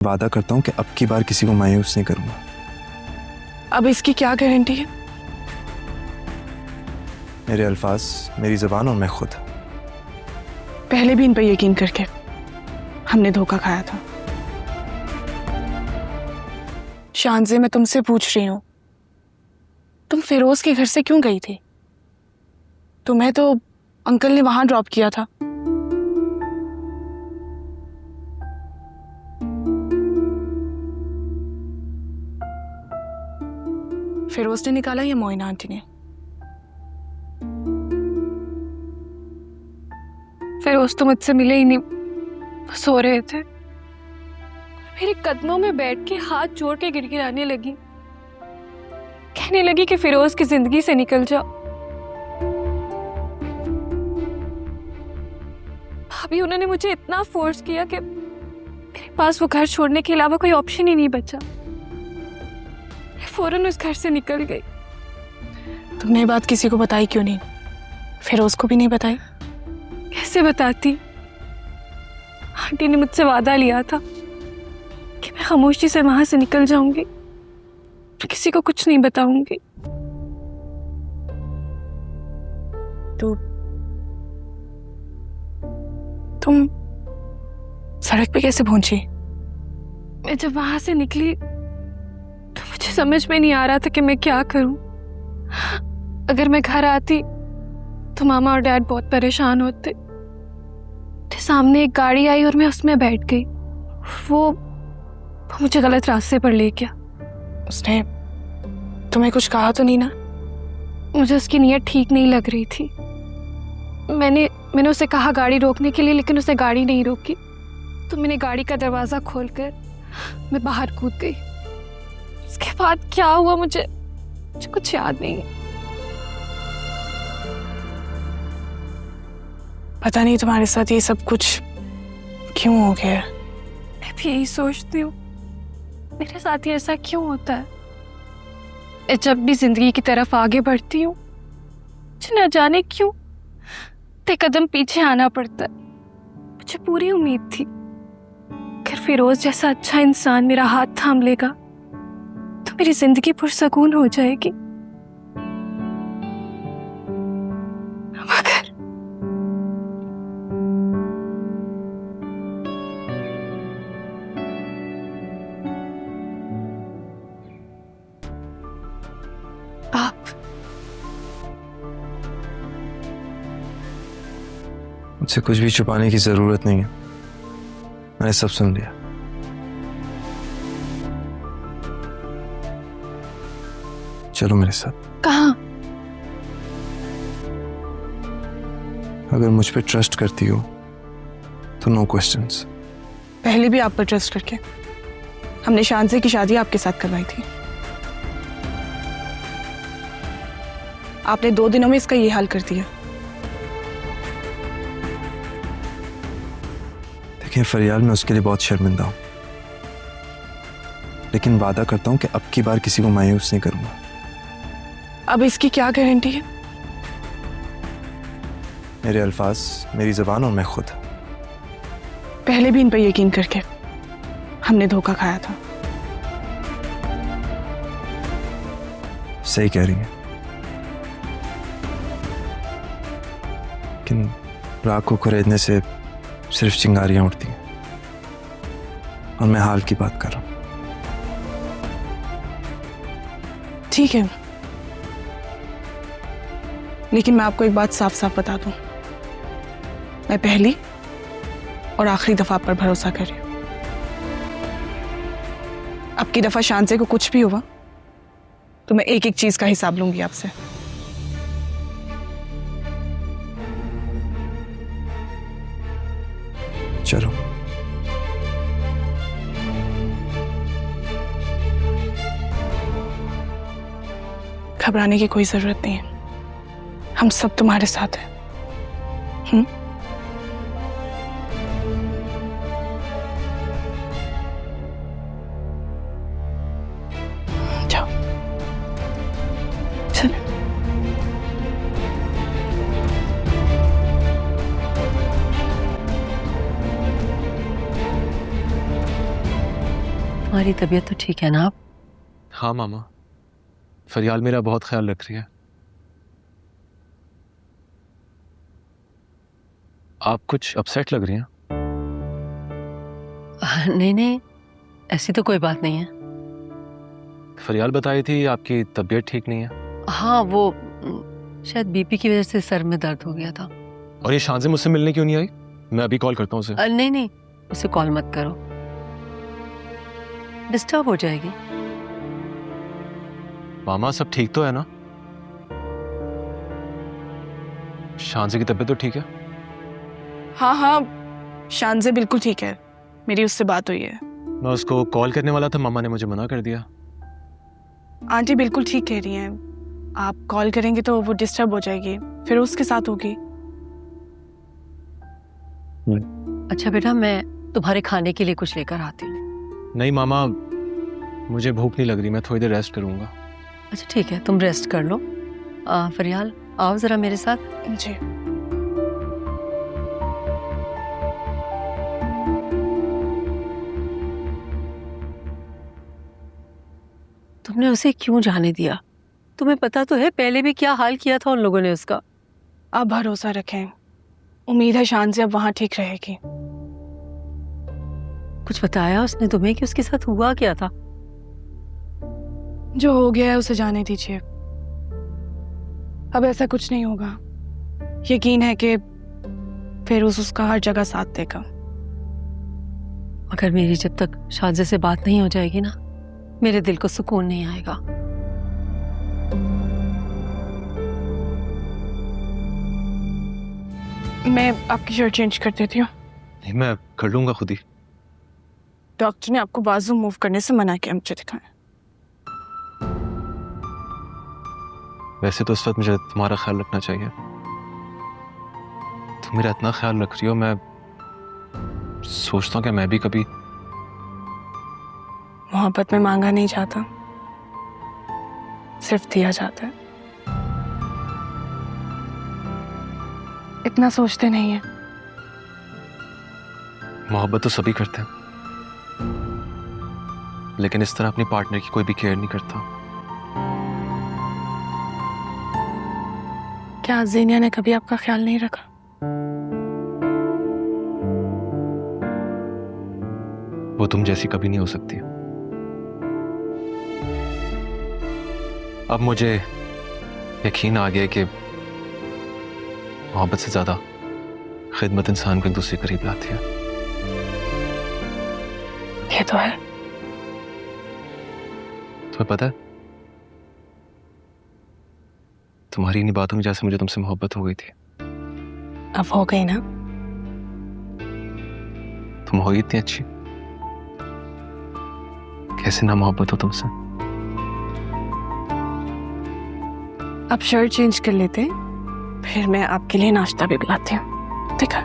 वादा करता हूँ कि अब की बार किसी को मायूस नहीं करूंगा। अब इसकी क्या गारंटी है? मेरे अल्फाज, मेरी ज़बान और मैं खुद। पहले भी इन पर यकीन करके हमने धोखा खाया था। शानज़े, मैं तुमसे पूछ रही हूँ, तुम फिरोज के घर से क्यों गई थी? तुम्हें तो अंकल ने वहां ड्रॉप किया था। फिरोज ने निकाला या मोइना आंटी ने? फिरोज तो मुझसे मिले ही नहीं, वो सो रहे थे। मेरे कदमों में बैठ के हाथ जोड़ के गिड़गिड़ाने लगी, कहने लगी कि फिरोज की जिंदगी से निकल जाओ। भाभी, उन्होंने मुझे इतना फोर्स किया कि मेरे पास वो घर छोड़ने के अलावा कोई ऑप्शन ही नहीं बचा। मैं फौरन उस घर से निकल गई। तुमने ये बात किसी को बताई क्यों नहीं? फिरोज को भी नहीं बताई? कैसे बताती? आंटी ने मुझसे वादा लिया था कि मैं खामोशी से वहां से निकल जाऊंगी, किसी को कुछ नहीं बताऊंगी। तो तुम सड़क पे कैसे पहुंची? मैं जब वहां से निकली तो मुझे समझ में नहीं आ रहा था कि मैं क्या करूं। अगर मैं घर आती तो मामा और डैड बहुत परेशान होते। तो सामने एक गाड़ी आई और मैं उसमें बैठ गई। वो मुझे गलत रास्ते पर ले गया। उसने तुम्हें कुछ कहा तो नहीं ना? मुझे उसकी नीयत ठीक नहीं लग रही थी। मैंने उसे कहा गाड़ी रोकने के लिए, लेकिन उसने गाड़ी नहीं रोकी। तो मैंने गाड़ी का दरवाजा खोलकर मैं बाहर कूद गई। उसके बाद क्या हुआ मुझे कुछ याद नहीं। पता नहीं तुम्हारे साथ ये सब कुछ क्यों हो गया। मैं भी यही सोचती हूँ, मेरे साथ ही ऐसा क्यों होता है। मैं जब भी जिंदगी की तरफ आगे बढ़ती हूँ, मुझे न जाने क्यों ते कदम पीछे आना पड़ता है। मुझे पूरी उम्मीद थी अगर फिरोज जैसा अच्छा इंसान मेरा हाथ थाम लेगा तो मेरी जिंदगी पुरसकून हो जाएगी। मगर आप मुझसे कुछ भी छुपाने की जरूरत नहीं है, मैंने सब सुन लिया। चलो मेरे साथ। कहाँ? अगर मुझ पे ट्रस्ट करती हो तो नो क्वेश्चंस। पहले भी आप पर ट्रस्ट करके हमने शानज़े की शादी आपके साथ करवाई थी। आपने 2 दिनों में इसका ये हाल कर दिया। देखिए फरियाल, मैं उसके लिए बहुत शर्मिंदा हूं, लेकिन वादा करता हूं कि अब की बार किसी को मायूस नहीं करूंगा। अब इसकी क्या गारंटी है? मेरे अल्फाज, मेरी ज़बान और मैं खुद। पहले भी इन पर यकीन करके हमने धोखा खाया था। सही कह रही हैं, लेकिन राख को खरीदने से सिर्फ चिंगारियां उठती हैं, और मैं हाल की बात कर रहा हूं। ठीक है, लेकिन मैं आपको एक बात साफ साफ बता दूं, मैं पहली और आखिरी दफा आप पर भरोसा कर रही हूं। अब की दफा शानज़े को कुछ भी हुआ तो मैं एक एक चीज का हिसाब लूंगी आपसे। चलो। घबराने की कोई जरूरत नहीं है, हम सब तुम्हारे साथ हैं। जाओ, चलो। तुम्हारी तबीयत तो ठीक है ना? आप हाँ मामा, फरियाल मेरा बहुत ख्याल रख रही है। आप कुछ अपसेट लग रही हैं। नहीं नहीं, ऐसी तो कोई बात नहीं है। फरियाल बताई थी आपकी तबीयत ठीक नहीं है। हाँ वो शायद बीपी की वजह से सर में दर्द हो गया था। और ये शान से मुझसे मिलने क्यों नहीं आई? मैं अभी कॉल करता हूँ उसे। नहीं नहीं, उसे कॉल मत करो, डिस्टर्ब हो जाएगी। मामा सब ठीक तो है ना? शान की तबीयत तो ठीक है? हाँ हाँ, शान से बिल्कुल ठीक है, मेरी उससे बात हुई है। मैं उसको कॉल करने वाला था, मामा ने मुझे मना कर दिया। आंटी बिल्कुल ठीक कह रही हैं, आप कॉल करेंगे तो वो डिस्टर्ब हो जाएगी, फिर उसके साथ होगी। अच्छा बेटा, मैं तुम्हारे खाने के लिए कुछ लेकर आती हूँ। नहीं मामा, मुझे भूख नहीं लग रही, मैं थोड़ी देर रेस्ट करूंगा। अच्छा ठीक है, तुम रेस्ट कर लो। फरियाल आओ जरा मेरे साथ। जी। तुमने उसे क्यों जाने दिया? तुम्हें पता तो है पहले भी क्या हाल किया था उन लोगों ने उसका। आप भरोसा रखें, उम्मीद है शान से अब वहां ठीक रहेगी। कुछ बताया उसने तुम्हें कि उसके साथ हुआ क्या था? जो हो गया है उसे जाने दीजिए, अब ऐसा कुछ नहीं होगा। यकीन है कि फिर उसका हर जगह साथ देगा। मगर मेरी जब तक शाज़े से बात नहीं हो जाएगी ना, मेरे दिल को सुकून नहीं आएगा। मैं आपकी शर्ट चेंज कर देती हूँ। नहीं, मैं कर लूंगा खुद ही। डॉक्टर ने आपको बाजू मूव करने से मना किया, मुझे दिखाएं। वैसे तो इस वक्त मुझे तुम्हारा ख्याल रखना चाहिए। तुम मेरा इतना ख्याल रख रही हो, मैं सोचता हूँ कि मैं भी कभी। मोहब्बत में मांगा नहीं जाता, सिर्फ दिया जाता है। इतना सोचते नहीं है। मोहब्बत तो सभी करते हैं, लेकिन इस तरह अपनी पार्टनर की कोई भी केयर नहीं करता। क्या ज़ेनिया ने कभी आपका ख्याल नहीं रखा? वो तुम जैसी कभी नहीं हो सकती। अब मुझे यकीन आ गया कि मोहब्बत से ज्यादा खिदमत इंसान को एक दूसरे के करीब लाती है। ये तो है। तुम्हें पता है, तुम्हारी इन्हीं बातों में जैसे मुझे तुमसे मोहब्बत हो गई थी। अब हो गई ना? तुम हो ही इतनी अच्छी, कैसे ना मोहब्बत हो तुमसे। अब शर्ट चेंज कर लेते हैं, फिर मैं आपके लिए नाश्ता भी बुलाती हूँ, ठीक है?